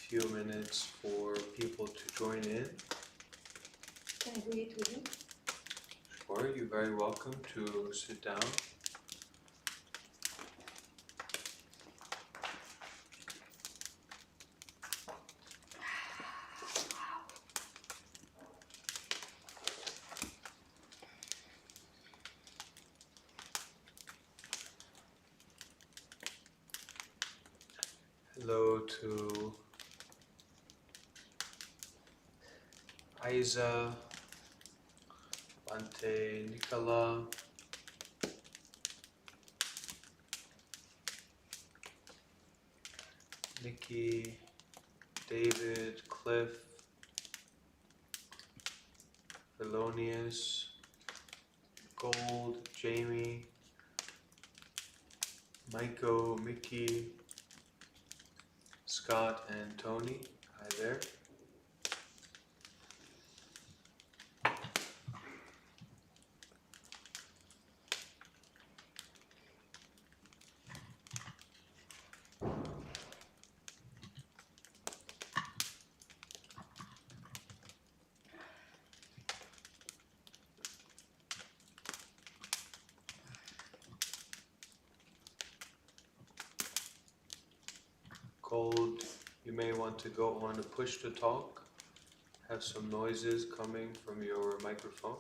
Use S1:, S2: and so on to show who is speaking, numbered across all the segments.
S1: few minutes for people to join in.
S2: Can I read with you?
S1: Sure, you're very welcome to sit down. Hello to Aiza, Bante, Nicola, Nikki, David, Cliff, Thelonious, Gold, Jamie, Maiko, Mickey, Scott, and Tony. Hi there. Gold, you may want to go on a push to talk. Have some noises coming from your microphone.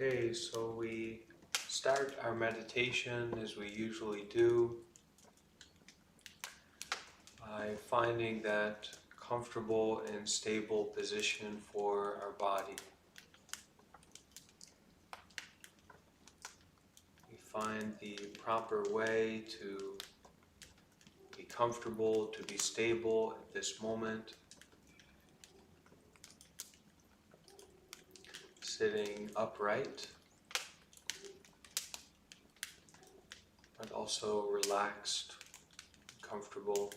S1: Okay, so we start our meditation as we usually do by finding that comfortable and stable position for our body. We find the proper way to be comfortable, to be stable at this moment. Sitting upright, but also relaxed, comfortable.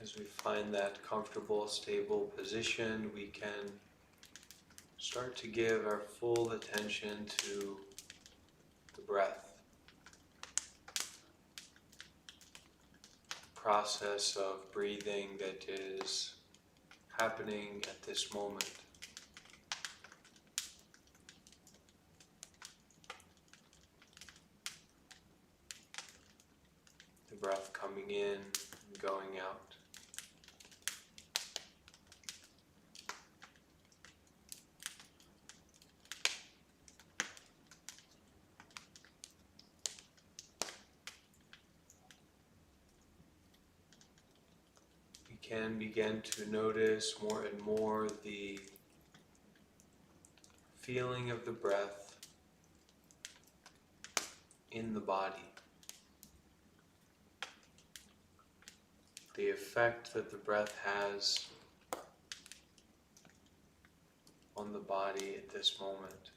S1: As we find that comfortable, stable position, we can start to give our full attention to the breath. Process of breathing that is happening at this moment. The breath coming in and going out. Can begin to notice more and more the feeling of the breath in the body. The effect that the breath has on the body at this moment.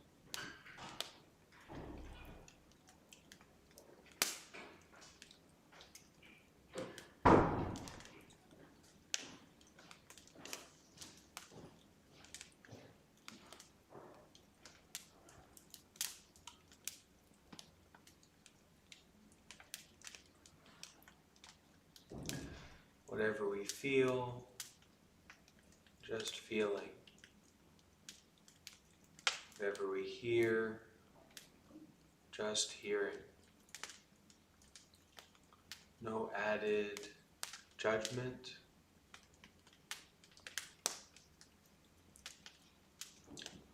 S1: Whatever we feel, just feeling. Whatever we hear, just hearing. No added judgment.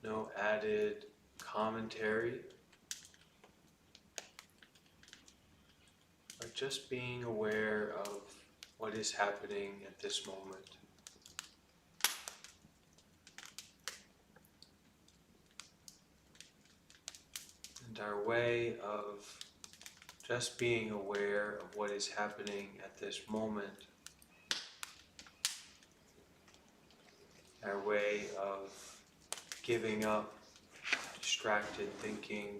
S1: no added commentary, but just being aware of what is happening at this moment. And our way of just being aware of what is happening at this moment, our way of giving up distracted thinking,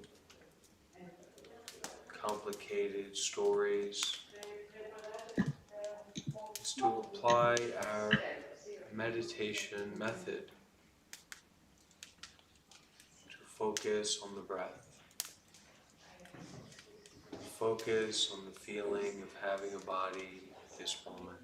S1: complicated stories, is to apply our meditation method to focus on the breath, focus on the feeling of having a body at this moment.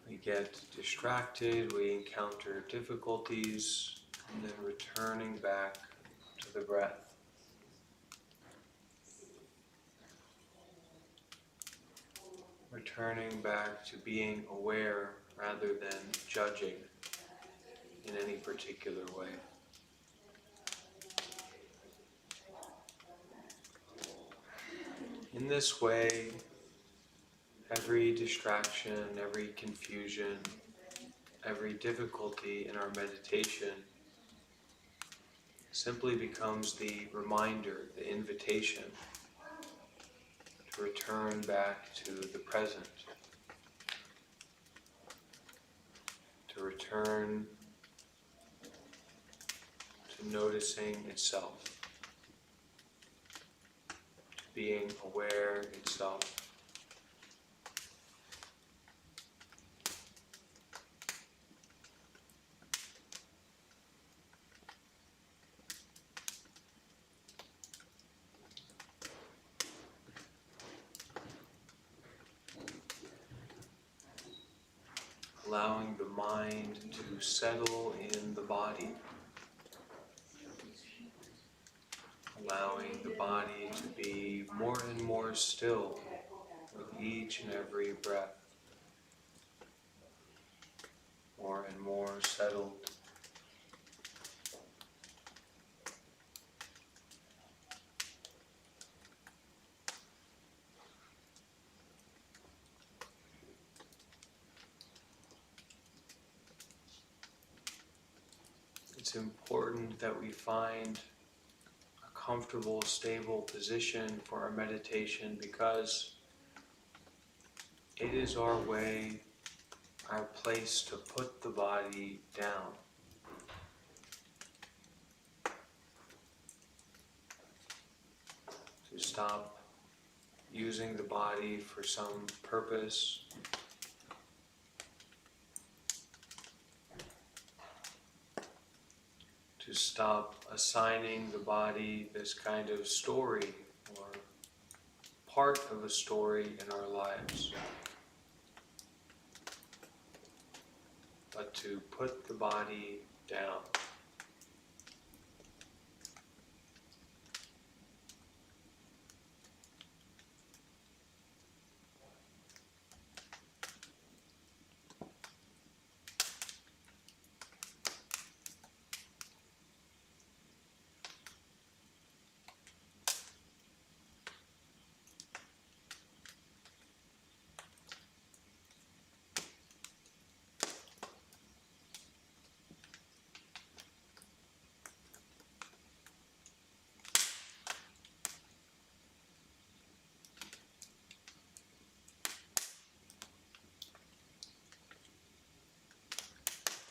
S1: We get distracted, we encounter difficulties, and then returning back to the breath. Returning back to being aware rather than judging in any particular way. In this way, every distraction, every confusion, every difficulty in our meditation simply becomes the reminder, the invitation to return back to the present, to return to noticing itself, to being aware itself. Allowing the mind to settle in the body, allowing the body to be more and more still with each and every breath, more and more settled. It's important that we find a comfortable, stable position for our meditation because it is our way, our place to put the body down. To stop using the body for some purpose. To stop assigning the body this kind of story or part of a story in our lives, but to put the body down.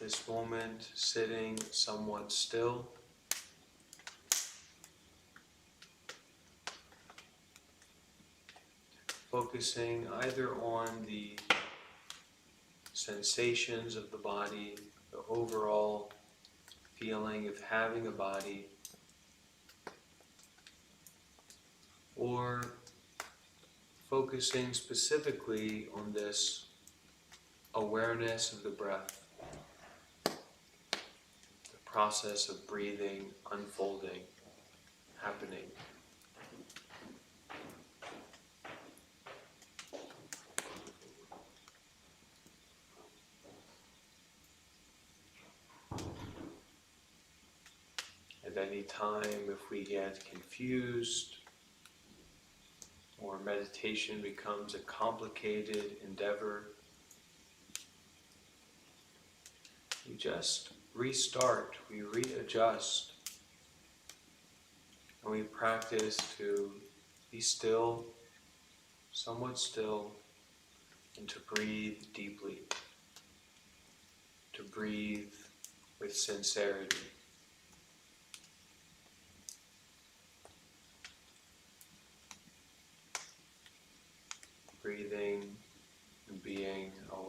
S1: This moment, sitting somewhat still, focusing either on the sensations of the body, the overall feeling of having a body, or focusing specifically on this awareness of the breath, the process of breathing, unfolding, happening. At any time, if we get confused or meditation becomes a complicated endeavor, we just restart, we readjust, and we practice to be still, somewhat still, and to breathe deeply, to breathe with sincerity. Breathing and being aware.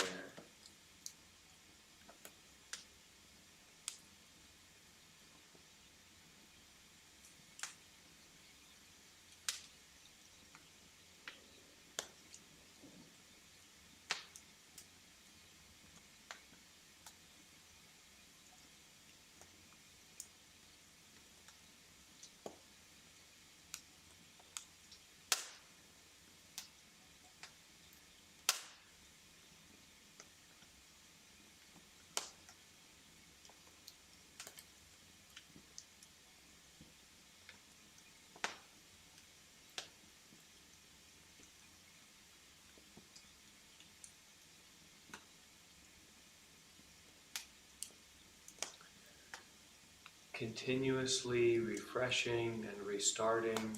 S1: Continuously refreshing and restarting,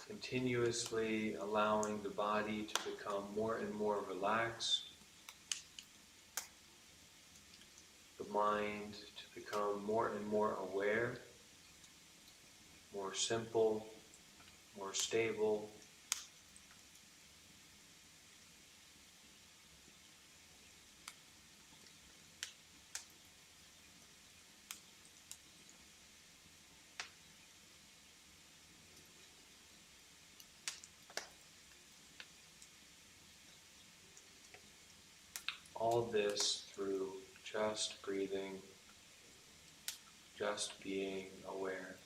S1: continuously allowing the body to become more and more relaxed, the mind to become more and more aware, more simple, more stable. All this through just breathing, just being aware.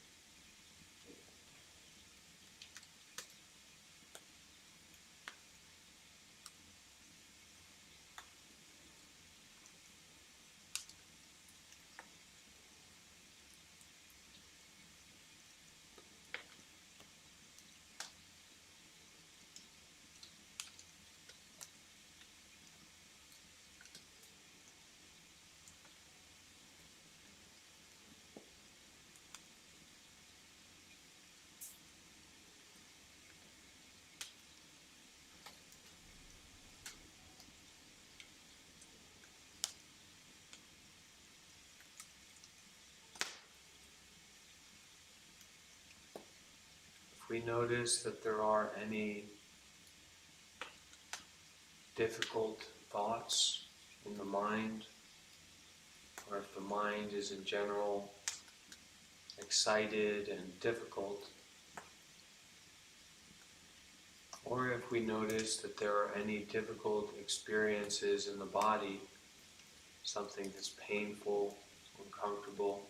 S1: If we notice that there are any difficult thoughts in the mind, or if the mind is in general excited and difficult, or if we notice that there are any difficult experiences in the body, something that's painful, uncomfortable,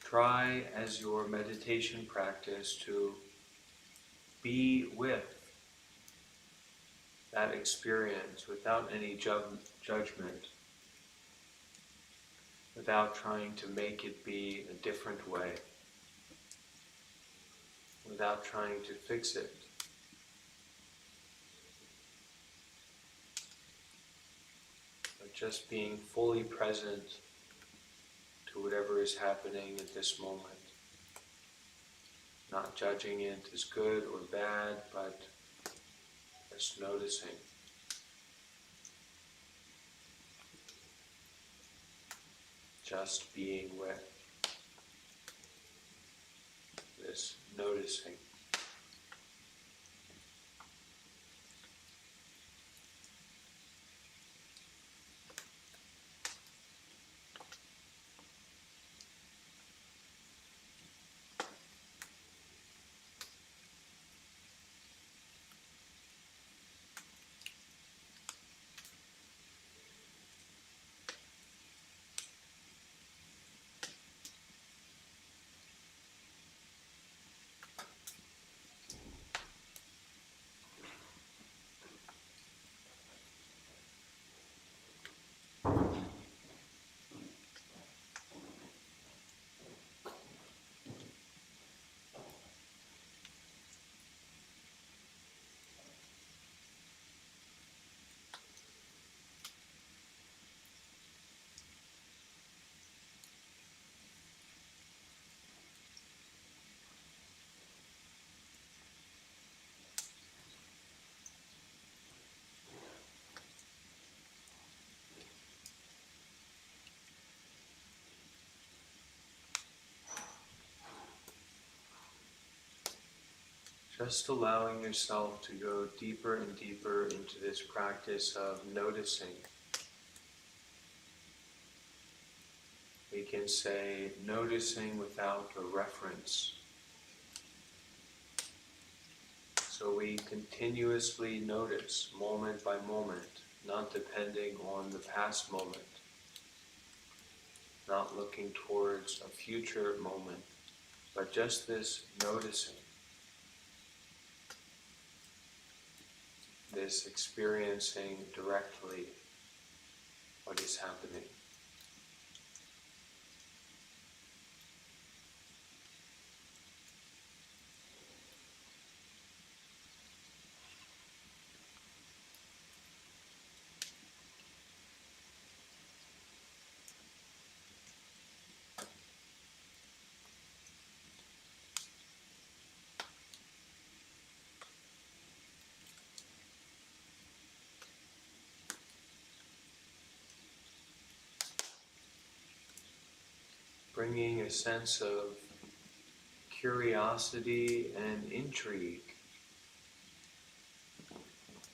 S1: try as your meditation practice to be with that experience without any judgment, without trying to make it be a different way, without trying to fix it. But just being fully present to whatever is happening at this moment. Not judging it as good or bad, but just noticing. Just being with this noticing. Just allowing yourself to go deeper and deeper into this practice of noticing. We can say noticing without a reference. So we continuously notice moment by moment, not depending on the past moment, not looking towards a future moment, but just this noticing, this experiencing directly what is happening. Bringing a sense of curiosity and intrigue.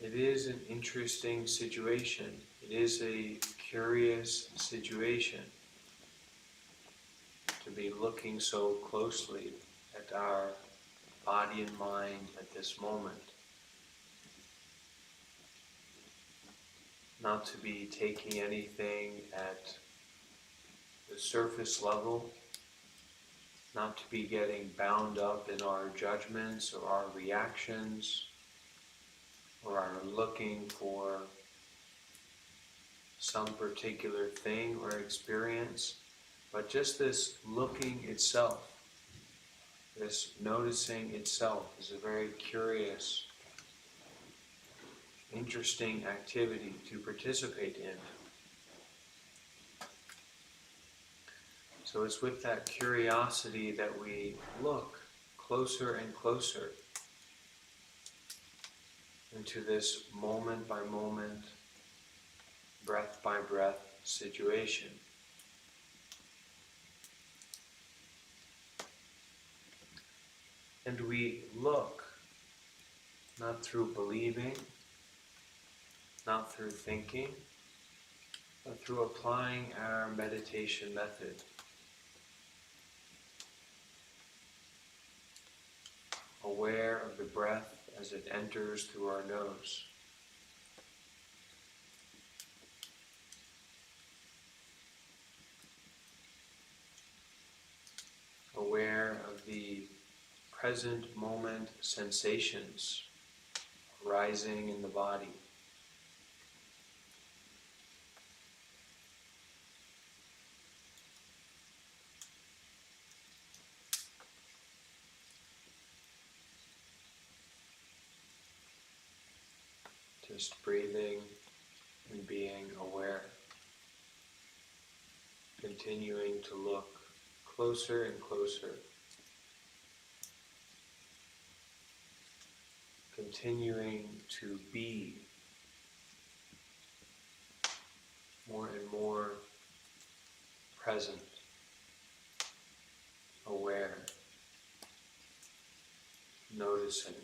S1: It is an interesting situation. It is a curious situation to be looking so closely at our body and mind at this moment. Not to be taking anything at the surface level, not to be getting bound up in our judgments or our reactions, or our looking for some particular thing or experience, but just this looking itself, this noticing itself is a very curious, interesting activity to participate in. So it's with that curiosity that we look closer and closer into this moment by moment, breath by breath situation. And we look not through believing, not through thinking, but through applying our meditation method. Aware of the breath as it enters through our nose. Aware of the present moment sensations arising in the body. Just breathing and being aware. Continuing to look closer and closer. Continuing to be more and more present, aware, noticing.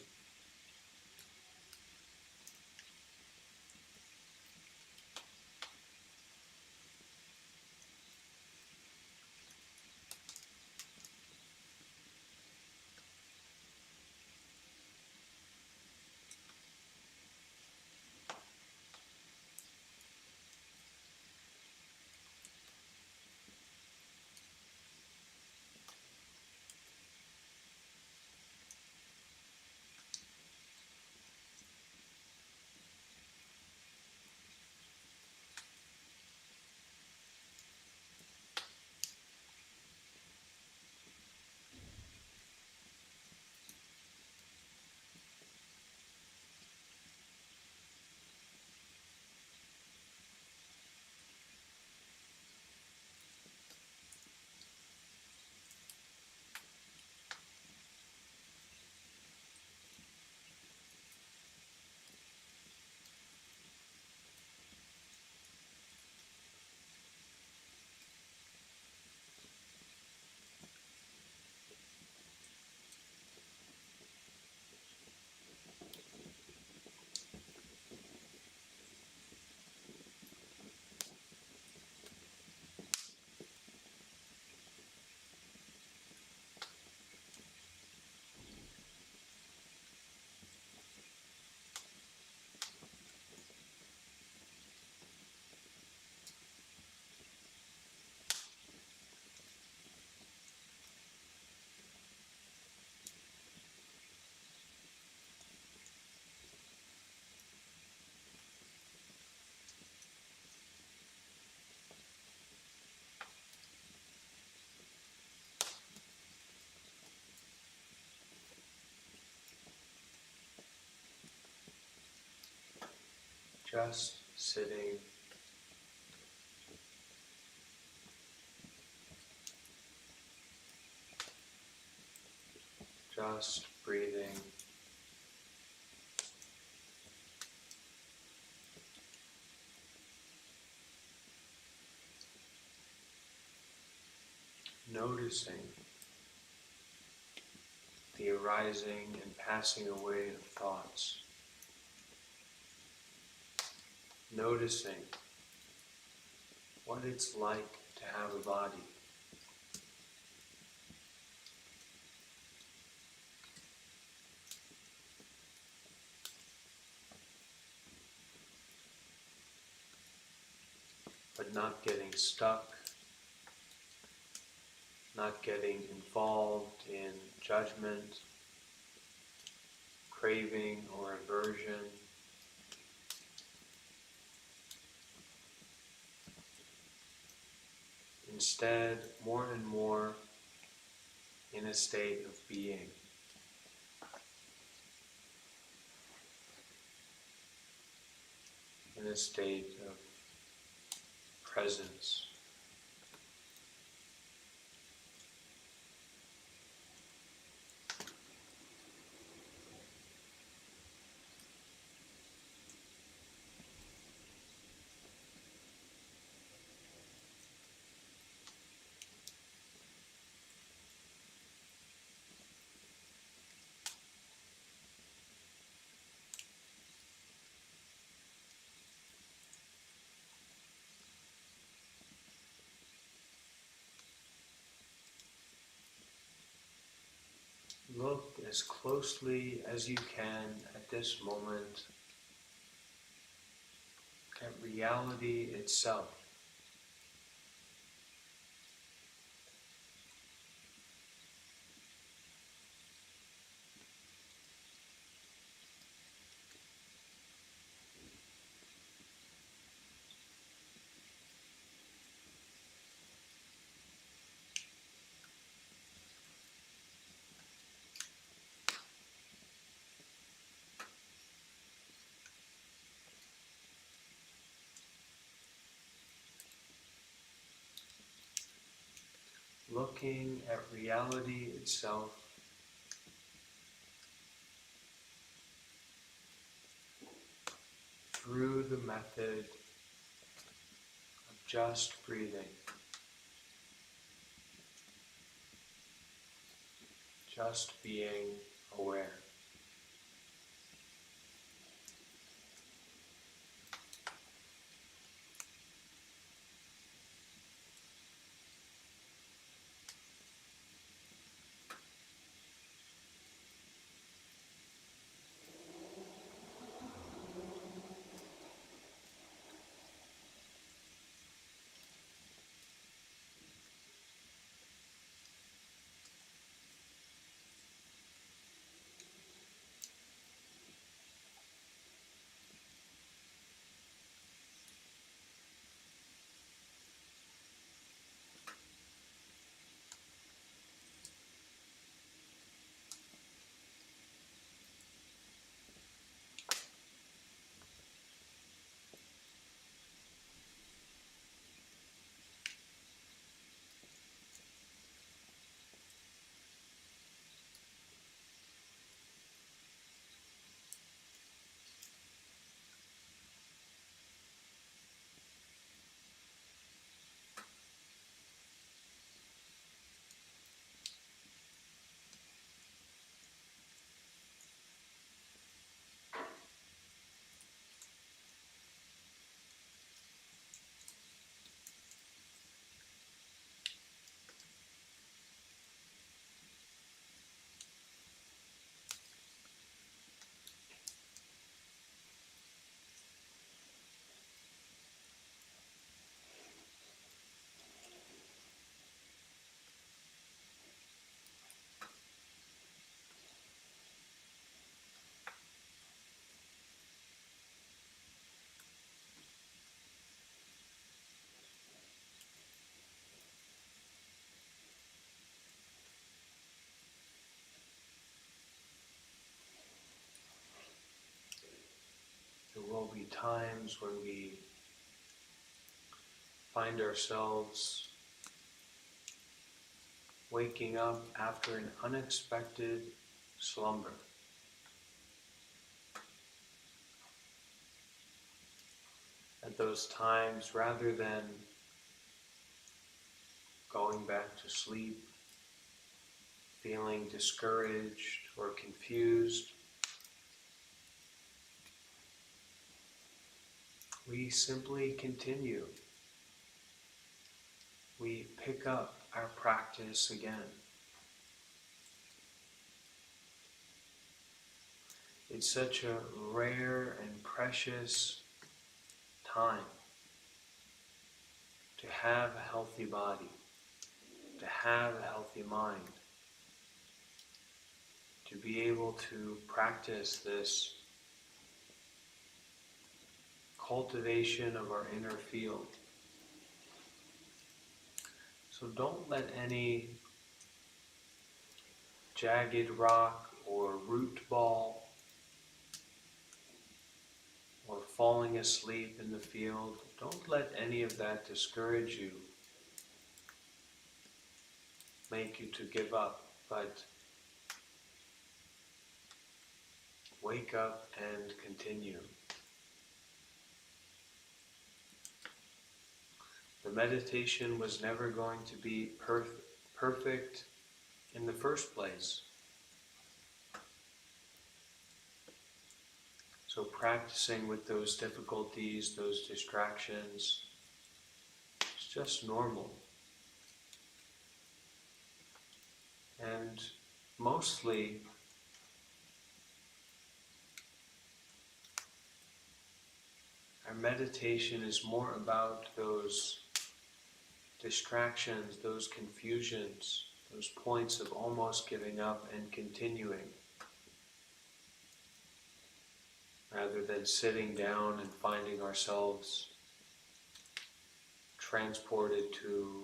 S1: just sitting, just breathing, noticing the arising and passing away of thoughts, noticing what it's like to have a body, but not getting stuck, not getting involved in judgment, craving or aversion. Instead, more and more in a state of being, in a state of presence. Look as closely as you can at this moment at reality itself. Looking at reality itself through the method of just breathing, just being aware. times when we find ourselves waking up after an unexpected slumber. At those times, rather than going back to sleep, feeling discouraged or confused, we simply continue. We pick up our practice again. It's such a rare and precious time to have a healthy body, to have a healthy mind, to be able to practice this cultivation of our inner field. So don't let any jagged rock or root ball or falling asleep in the field, don't let any of that discourage you, make you to give up, but wake up and continue. The meditation was never going to be perfect in the first place. So practicing with those difficulties, those distractions, it's just normal. And mostly, our meditation is more about those distractions, those confusions, those points of almost giving up and continuing, rather than sitting down and finding ourselves transported to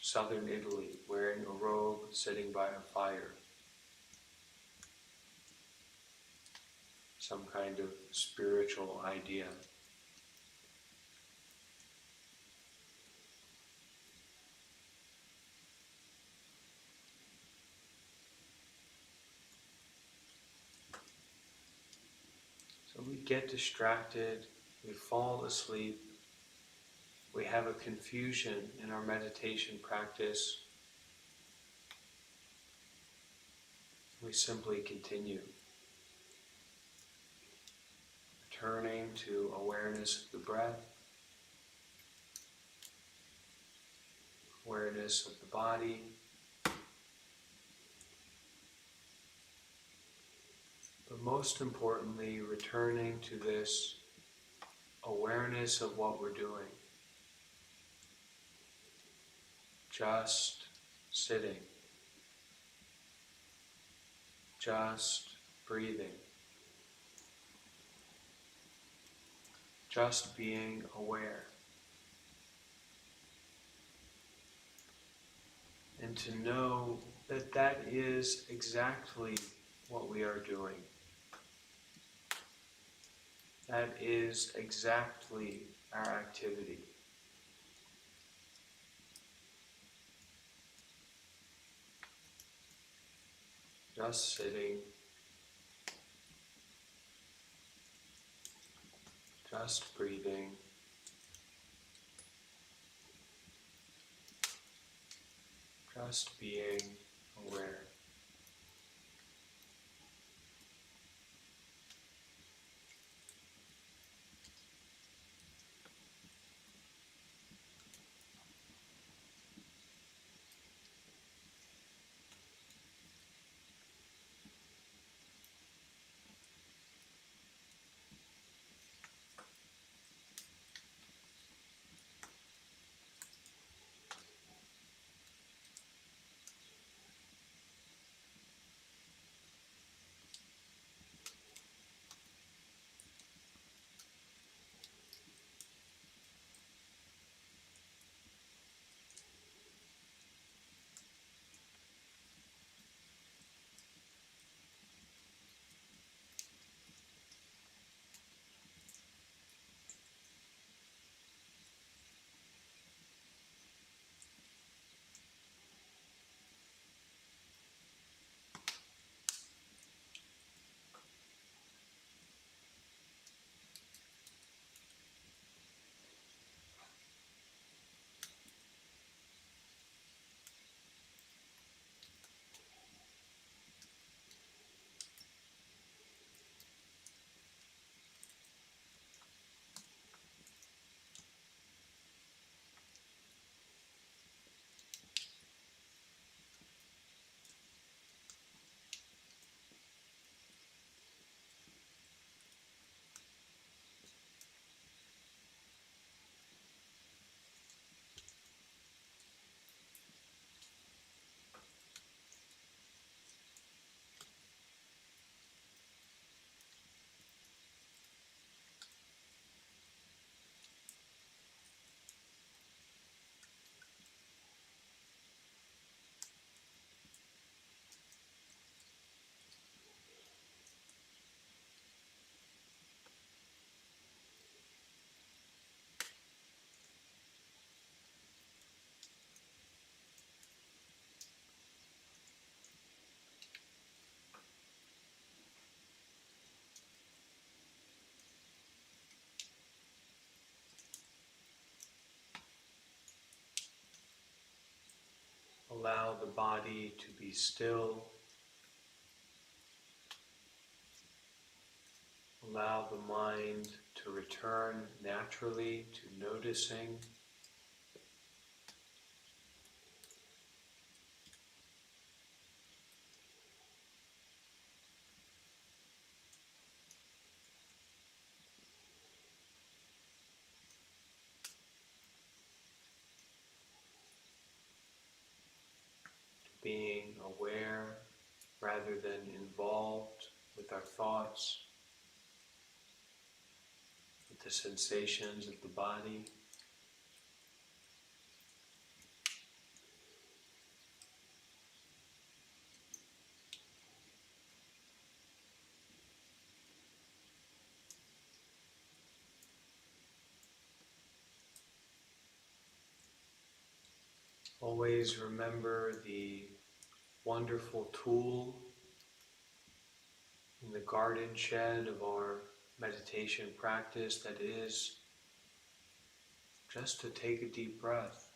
S1: southern Italy, wearing a robe, sitting by a fire. Some kind of spiritual idea. So we get distracted, we fall asleep, we have a confusion in our meditation practice. We simply continue, returning to awareness of the breath, awareness of the body, but most importantly, returning to this awareness of what we're doing. Just sitting, just breathing, just being aware. And to know that that is exactly what we are doing. That is exactly our activity. Just sitting, just breathing, just being aware. allow the body to be still. Allow the mind to return naturally to noticing. Being aware rather than involved with our thoughts, with the sensations of the body. Always remember the wonderful tool in the garden shed of our meditation practice that is just to take a deep breath.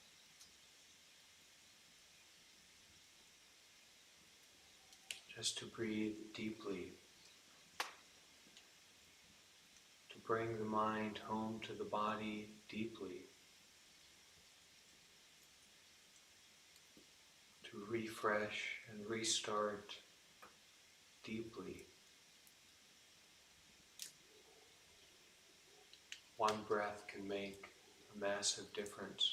S1: Just to breathe deeply. To bring the mind home to the body deeply. To refresh and restart deeply. One breath can make a massive difference.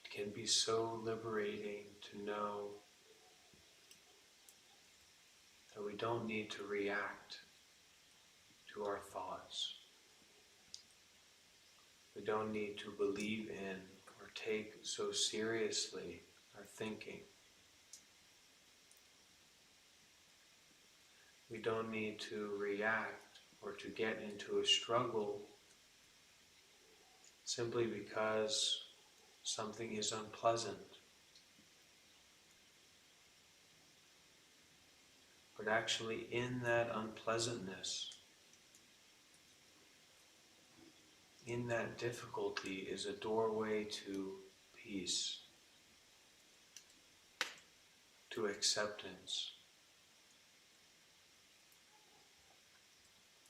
S1: It can be so liberating to know that we don't need to react to our thoughts. We don't need to believe in or take so seriously our thinking. We don't need to react or to get into a struggle simply because something is unpleasant. But actually in that unpleasantness, in that difficulty is a doorway to peace, to acceptance,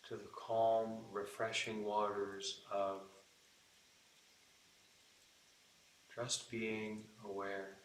S1: to the calm, refreshing waters of just being aware.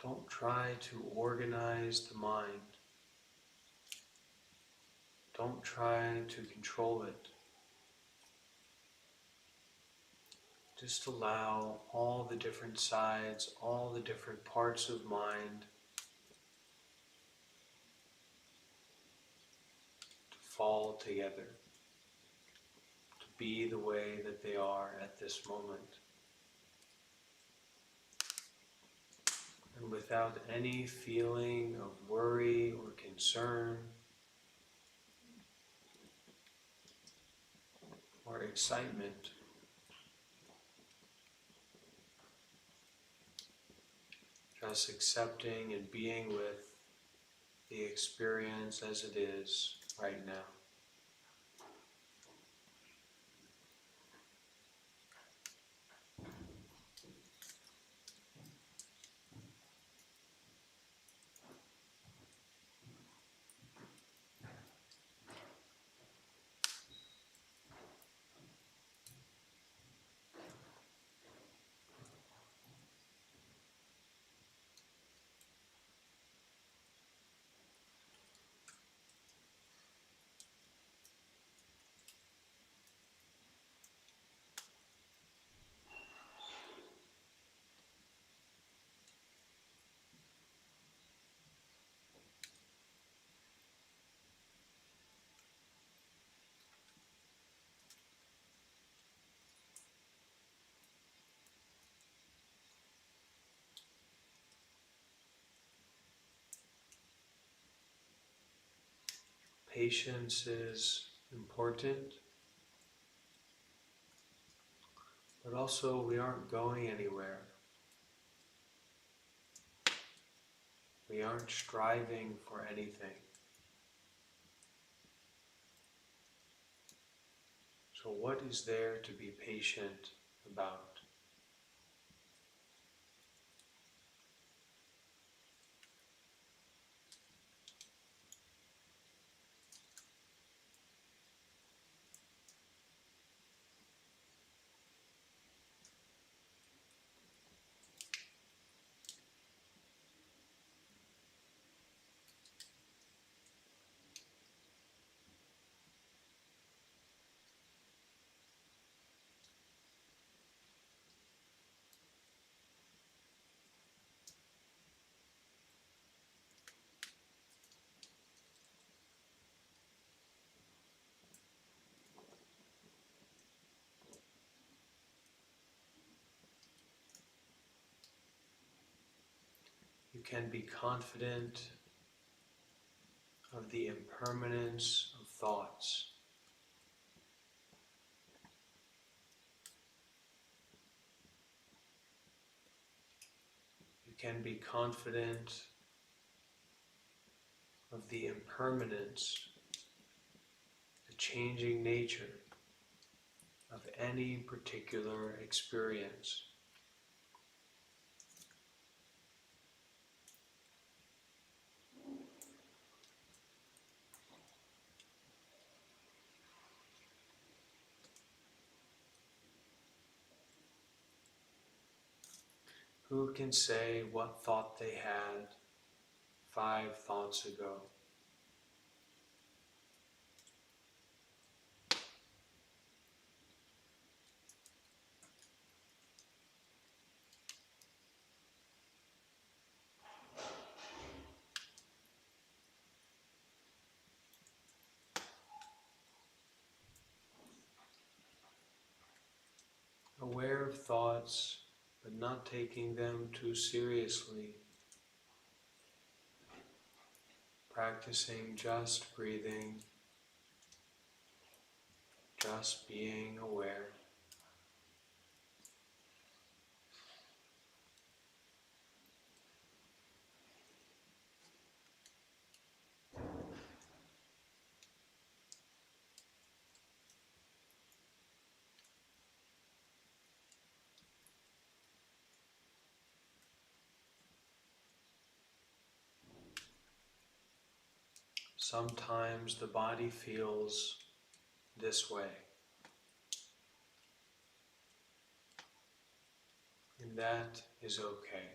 S1: Don't try to organize the mind. Don't try to control it. Just allow all the different sides, all the different parts of mind to fall together, to be the way that they are at this moment. And without any feeling of worry or concern or excitement, just accepting and being with the experience as it is right now. Patience is important, but also we aren't going anywhere. We aren't striving for anything. So what is there to be patient about? You can be confident of the impermanence of thoughts. You can be confident of the impermanence, the changing nature of any particular experience. Who can say what thought they had 5 thoughts ago? Aware of thoughts, but not taking them too seriously. Practicing just breathing, just being aware. Sometimes the body feels this way, and that is okay.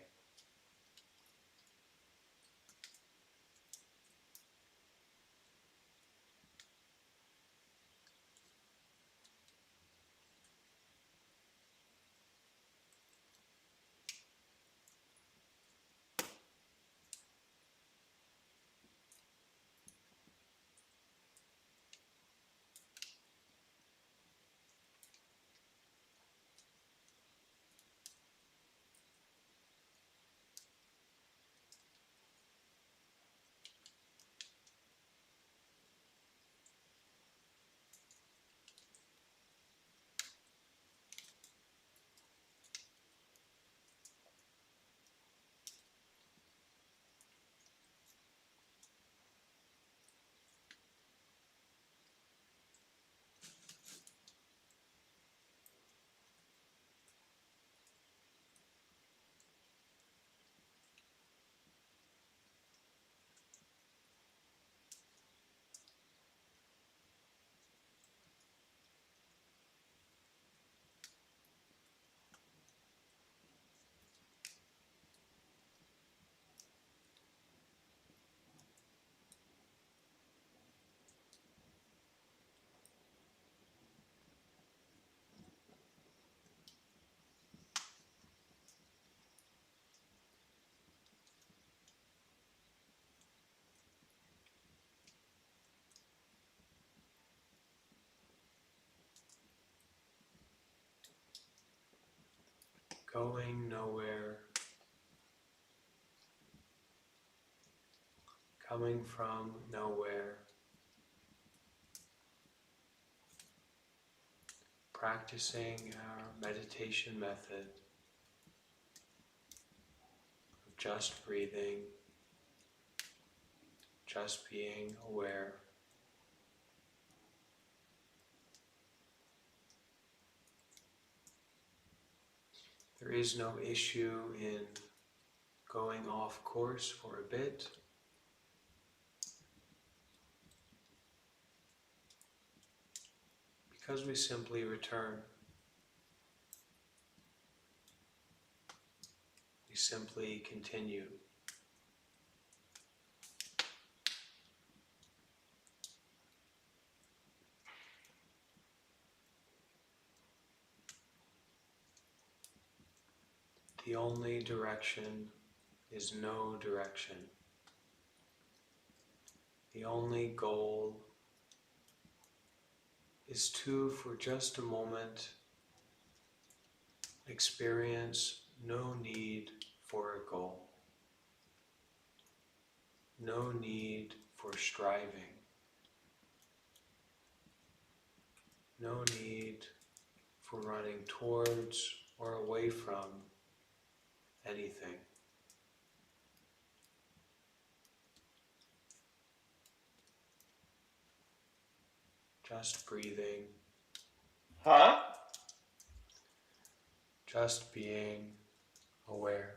S1: going nowhere, coming from nowhere, practicing our meditation method of just breathing, just being aware. There is no issue in going off course for a bit. Because we simply return. We simply continue. The only direction is no direction. The only goal is to, for just a moment, experience no need for a goal, no need for striving, no need for running towards or away from anything. Just breathing,
S3: Huh?
S1: just being aware.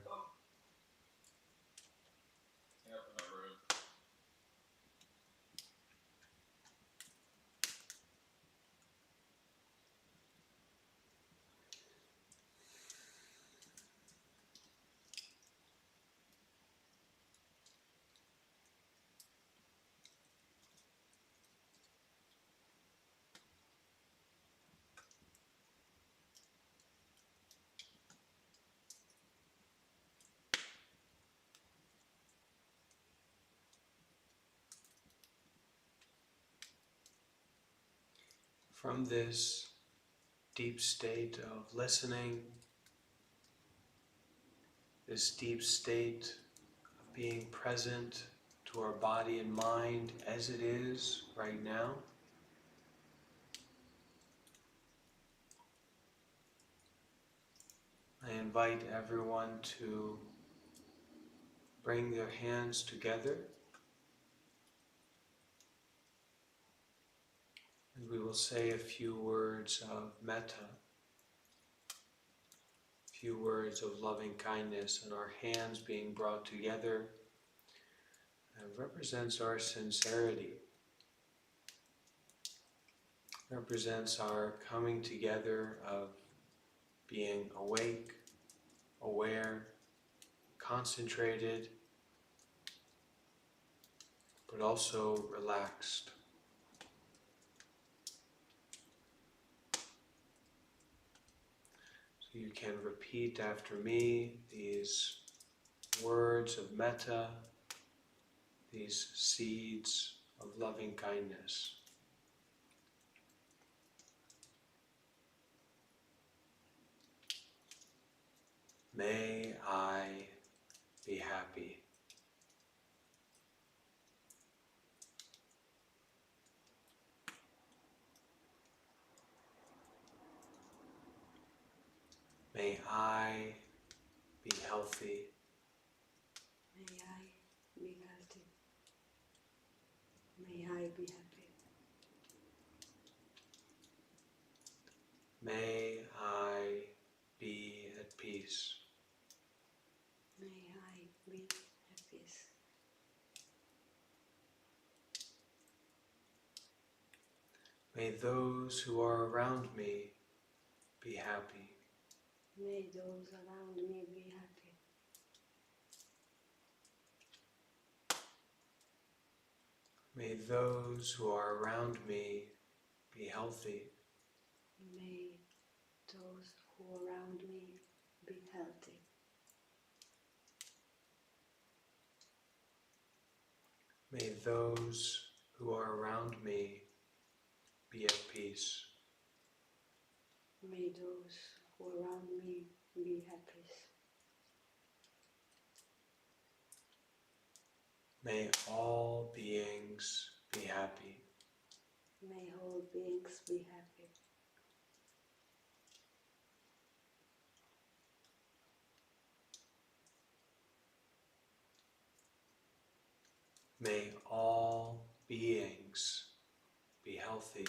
S1: From this deep state of listening, this deep state of being present to our body and mind as it is right now, I invite everyone to bring their hands together, and we will say a few words of metta, a few words of loving kindness, and our hands being brought together represents our sincerity, represents our coming together of being awake, aware, concentrated, but also relaxed. So you can repeat after me these words of metta, these seeds of loving kindness. May I be happy. May I be healthy.
S2: May I be healthy. May I be happy.
S1: May I be at peace.
S2: May I be at peace.
S1: May those who are around me be happy.
S2: May those around me be happy.
S1: May those who are around me be healthy.
S2: May those who are around me be healthy.
S1: May those who are around me be at peace.
S2: May those who are around me be happy.
S1: May all beings be happy.
S2: May all beings be happy.
S1: May all beings be healthy.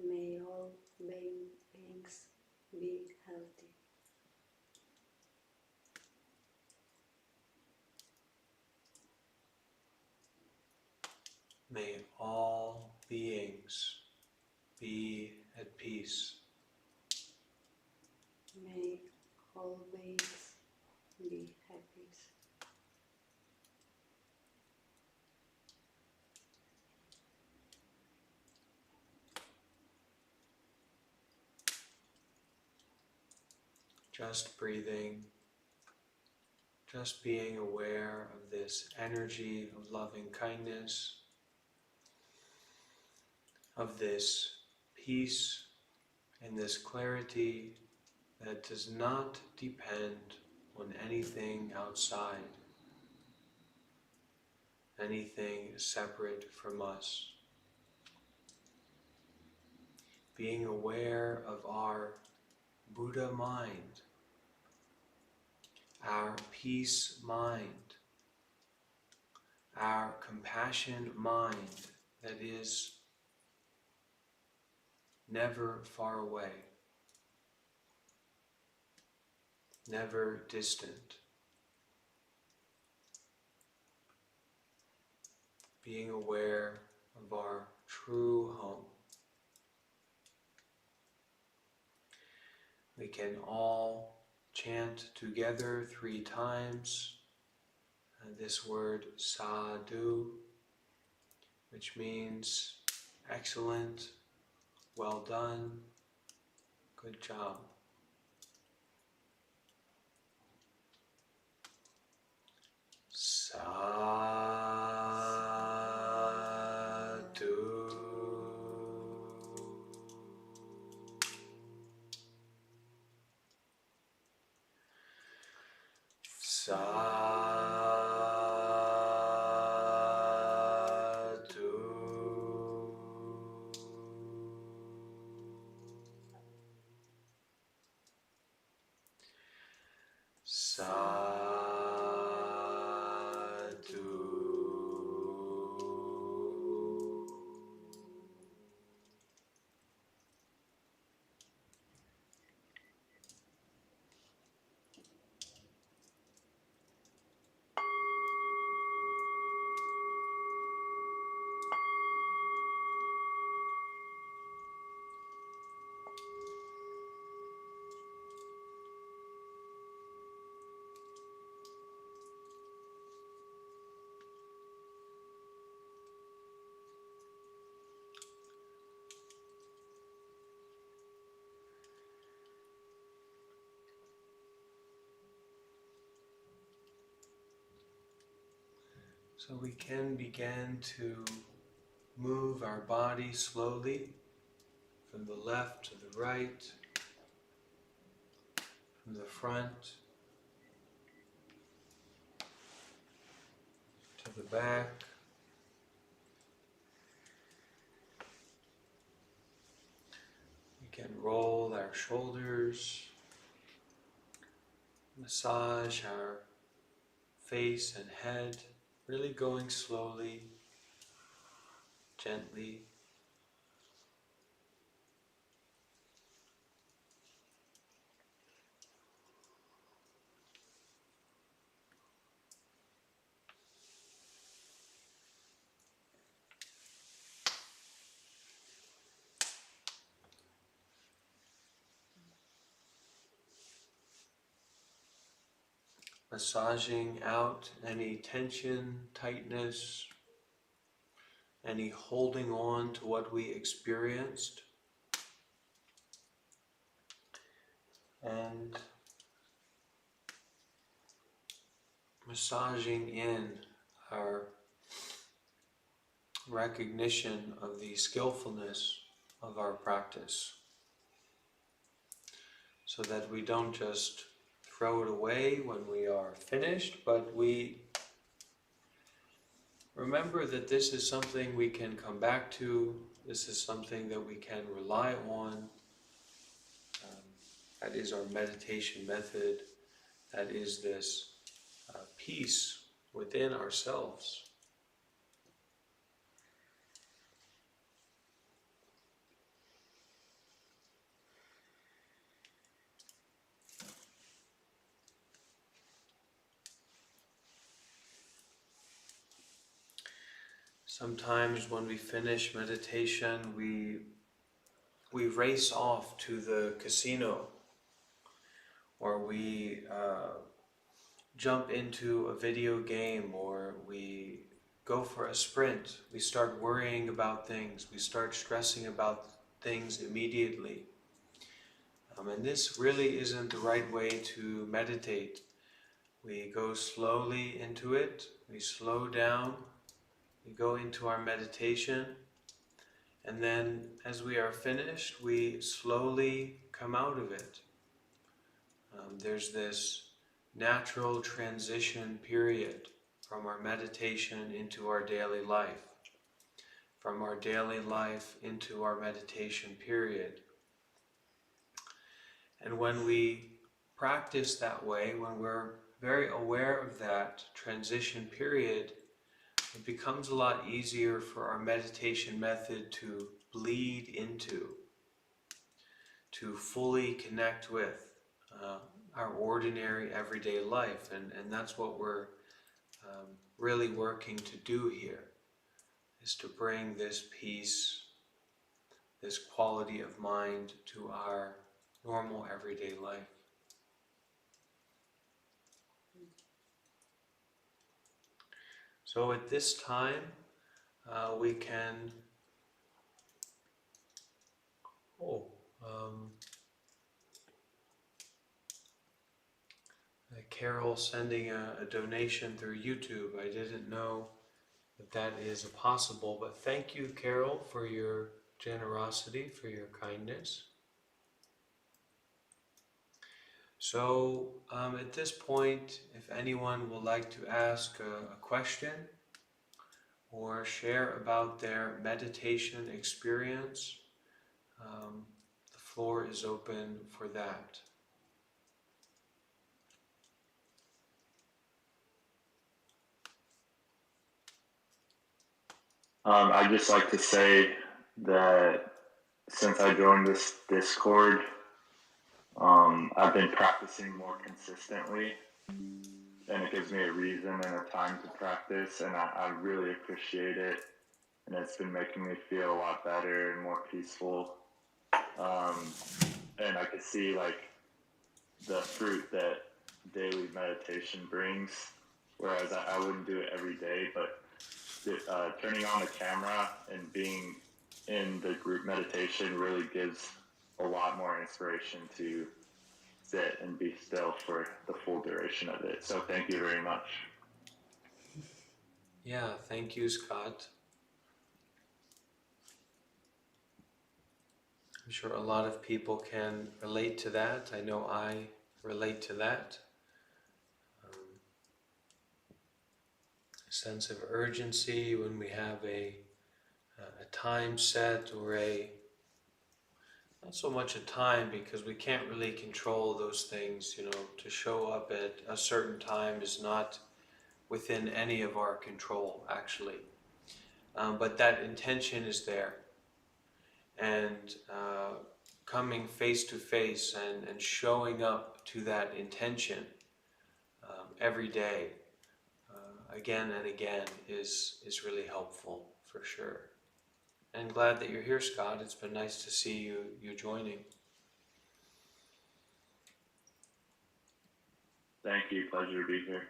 S2: May all beings be healthy.
S1: May all beings be at peace.
S2: May all beings be happy.
S1: Just breathing, just being aware of this energy of loving kindness, of this peace and this clarity that does not depend on anything outside, anything separate from us. Being aware of our Buddha mind, our peace mind, our compassion mind that is never far away, never distant. Being aware of our true home. We can all chant together 3 times this word sadhu, which means excellent, well done, good job. Sadhu. So we can begin to move our body slowly from the left to the right, from the front to the back. We can roll our shoulders, massage our face and head, really going slowly, gently. Massaging out any tension, tightness, any holding on to what we experienced. And massaging in our recognition of the skillfulness of our practice. so that we don't just throw it away when we are finished, but we remember that this is something we can come back to, this is something that we can rely on. That is our meditation method, that is this peace within ourselves. Sometimes when we finish meditation, we race off to the casino, or we jump into a video game, or we go for a sprint. We start worrying about things, we start stressing about things immediately. And this really isn't the right way to meditate. We go slowly into it, we slow down, we go into our meditation, and then as we are finished, we slowly come out of it. There's this natural transition period from our meditation into our daily life, from our daily life into our meditation period. And when we practice that way, when we're very aware of that transition period, it becomes a lot easier for our meditation method to bleed into, to fully connect with our ordinary everyday life. And that's what we're really working to do here, is to bring this peace, this quality of mind to our normal everyday life. So at this time, we can Carol sending a donation through YouTube. I didn't know that that is possible, but thank you, Carol, for your generosity, for your kindness. So at this point, if anyone would like to ask a question or share about their meditation experience, the floor is open for that.
S3: I'd just like to say that since I joined this Discord, I've been practicing more consistently, and it gives me a reason and a time to practice, and I really appreciate it, and it's been making me feel a lot better and more peaceful, and I could see like the fruit that daily meditation brings, whereas I wouldn't do it every day, but turning on the camera and being in the group meditation really gives a lot more inspiration to sit and be still for the full duration of it. So thank you very much.
S1: Yeah, thank you, Scott. I'm sure a lot of people can relate to that. I know I relate to that. Sense of urgency when we have a time set, or not so much a time, because we can't really control those things. To show up at a certain time is not within any of our control, actually. But that intention is there. And coming face to face and showing up to that intention every day, again and again, is really helpful, for sure. And glad that you're here, Scott. It's been nice to see you joining.
S3: Thank you. Pleasure to be here.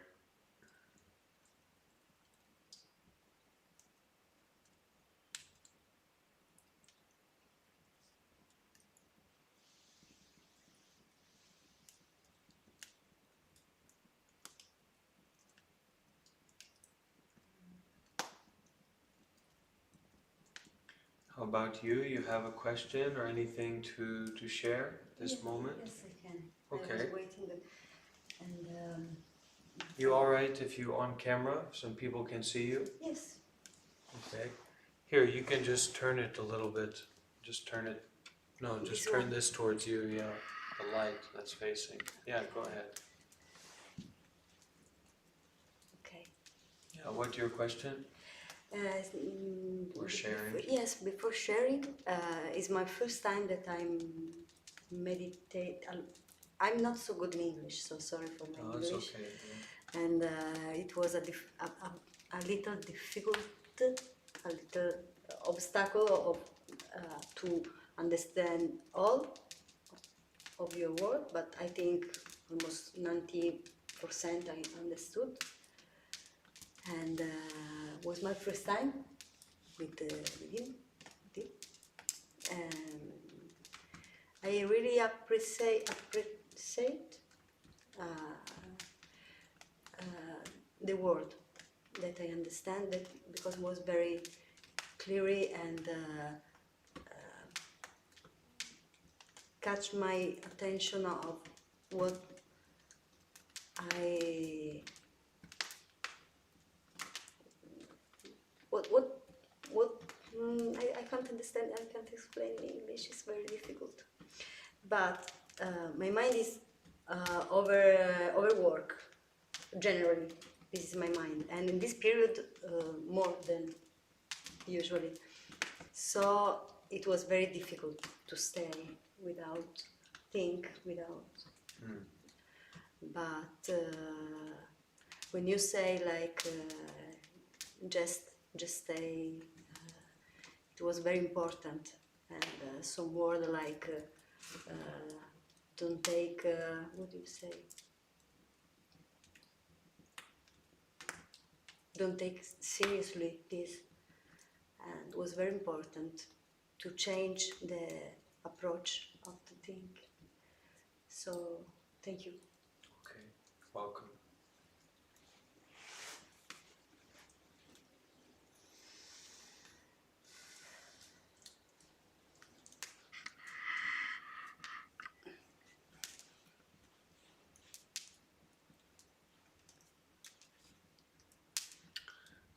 S1: How about you? You have a question or anything to share this
S2: Yes,
S1: moment?
S2: yes, I can. I
S1: Okay.
S2: was waiting, and
S1: You all right if you on camera? Some people can see you.
S2: yes,
S1: Okay. Here, you can just turn it a little bit. Just turn it. No, just
S2: this
S1: turn
S2: one.
S1: this towards you. Yeah, the light that's facing. Yeah, go ahead.
S2: Okay.
S1: Yeah. What's your question? Or sharing?
S2: Yes, before sharing, is my first time that I'm meditate. I'm not so good in English, so sorry for my
S1: Oh, it's
S2: English.
S1: okay.
S2: And it was a little difficult, a little obstacle of to understand all of your word, but I think almost 90% I understood. And was my first time with him. With him. I really appreciate uh, the word that I understand that because it was very clearly and catch my attention of what I what what I can't understand. I can't explain in English. It's very difficult. But my mind is over work generally. This is my mind, and in this period more than usually. So it was very difficult to stay without think without.
S1: Mm.
S2: But when you say like just stay, it was very important, and some word like don't take what do you say? Don't take seriously this, and it was very important to change the approach of the thing. So thank you.
S1: Okay. Welcome.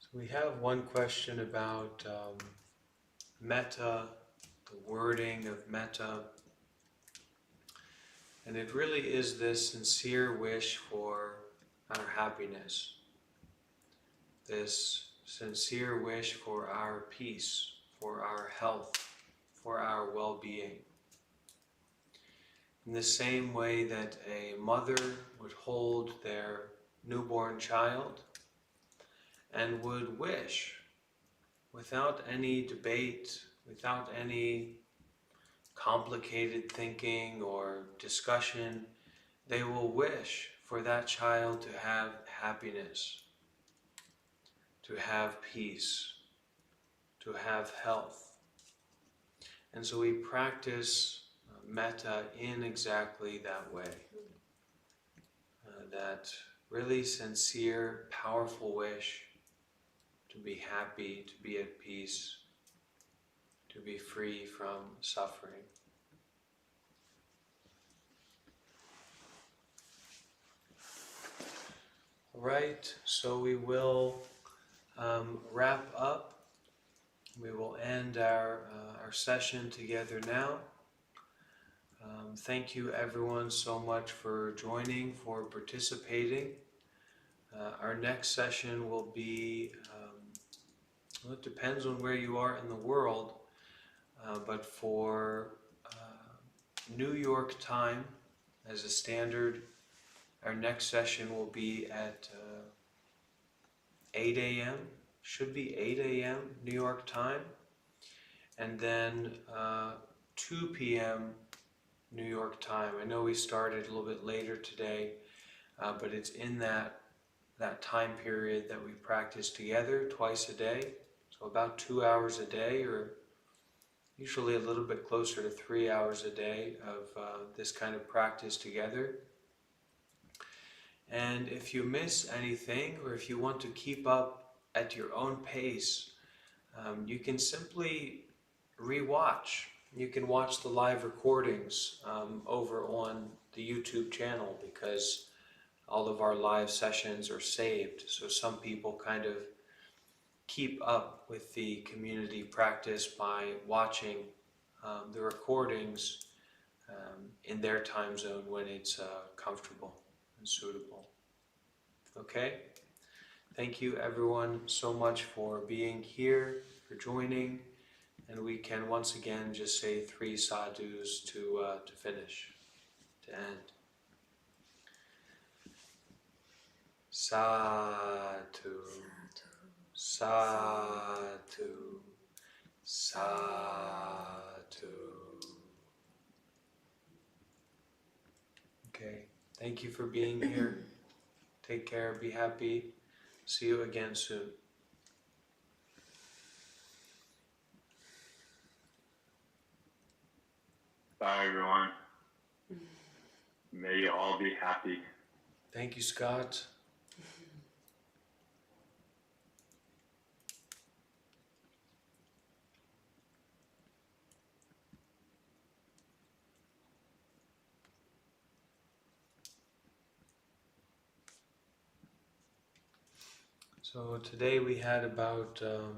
S1: So we have one question about metta, the wording of metta. And it really is this sincere wish for our happiness, this sincere wish for our peace, for our health, for our well-being. In the same way that a mother would hold their newborn child and would wish, without any debate, without any complicated thinking or discussion, they will wish for that child to have happiness, to have peace, to have health. And so we practice metta in exactly that way. That really sincere, powerful wish to be happy, to be at peace, to be free from suffering. Right, so we will wrap up. We will end our session together now. Thank you everyone so much for joining, for participating. Our next session will be, well, it depends on where you are in the world, but for New York time as a standard, our next session will be at 8 a.m. Should be 8 a.m. New York time, and then 2 p.m. New York time. I know we started a little bit later today, but it's in that time period that we practice together twice a day. So about 2 hours a day, or usually a little bit closer to 3 hours a day of this kind of practice together. And if you miss anything, or if you want to keep up at your own pace, you can simply rewatch. You can watch the live recordings over on the YouTube channel, because all of our live sessions are saved. So some people kind of keep up with the community practice by watching the recordings in their time zone when it's comfortable and suitable. Okay? Thank you everyone so much for being here, for joining, and we can once again just say 3 sadhus to finish, to end. Sadhu, sadhu, sadhu. Okay, thank you for being here. Take care, be happy. See you again soon.
S3: Bye, everyone. May you all be happy.
S1: Thank you, Scott. So today we had about 30